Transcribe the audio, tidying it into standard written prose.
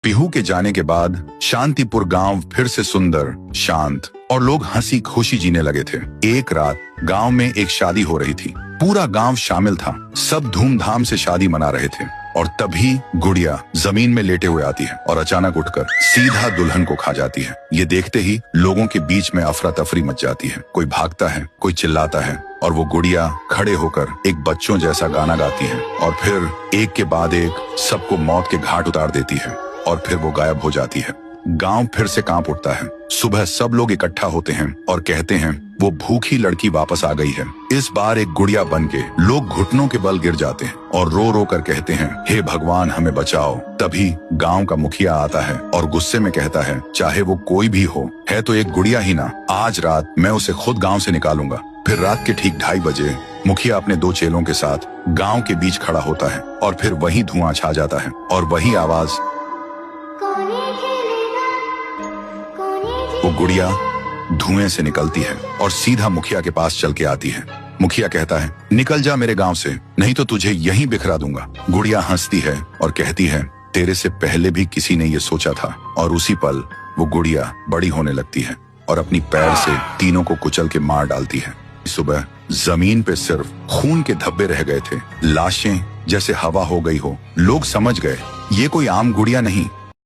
पीहू के जाने के बाद शांतिपुर गांव फिर से सुंदर, शांत और लोग हंसी खुशी जीने लगे थे। एक रात गांव में एक शादी हो रही थी। पूरा गांव शामिल था। सब धूमधाम से शादी मना रहे थे और तभी गुड़िया जमीन में लेटे हुए आती है और अचानक उठकर सीधा दुल्हन को खा जाती है। ये देखते ही लोगों के बीच में अफरा तफरी मच जाती है। कोई भागता है, कोई चिल्लाता है और वो गुड़िया खड़े होकर एक बच्चों जैसा गाना गाती है और फिर एक के बाद एक सबको मौत के घाट उतार देती है और फिर वो गायब हो जाती है। गांव फिर से कांप उठता है। सुबह सब लोग इकट्ठा होते हैं और कहते हैं वो भूखी लड़की वापस आ गई है। इस बार एक गुड़िया बन के लोग घुटनों के बल गिर जाते हैं और रो रो कर कहते हैं, हे भगवान हमें बचाओ। तभी गांव का मुखिया आता है और गुस्से में कहता है, चाहे वो कोई भी हो, है तो एक गुड़िया ही ना, आज रात मैं उसे खुद गाँव से निकालूंगा। फिर रात के ठीक 2:30 बजे मुखिया अपने 2 चेलों के साथ गांव के बीच खड़ा होता है और फिर वही धुआं छा जाता है और वही आवाज। वो गुड़िया धुएं से निकलती है और सीधा मुखिया के पास चल के आती है। मुखिया कहता है, निकल जा मेरे गांव से, नहीं तो तुझे यहीं बिखरा दूंगा। गुड़िया हंसती है और कहती है, तेरे से पहले भी किसी ने ये सोचा था। और उसी पल वो गुड़िया बड़ी होने लगती है और अपनी पैर से तीनों को कुचल के मार डालती है। सुबह जमीन पे सिर्फ खून के धब्बे रह गए थे, लाशें जैसे हवा हो गई हो। लोग समझ गए ये कोई आम गुड़िया नहीं,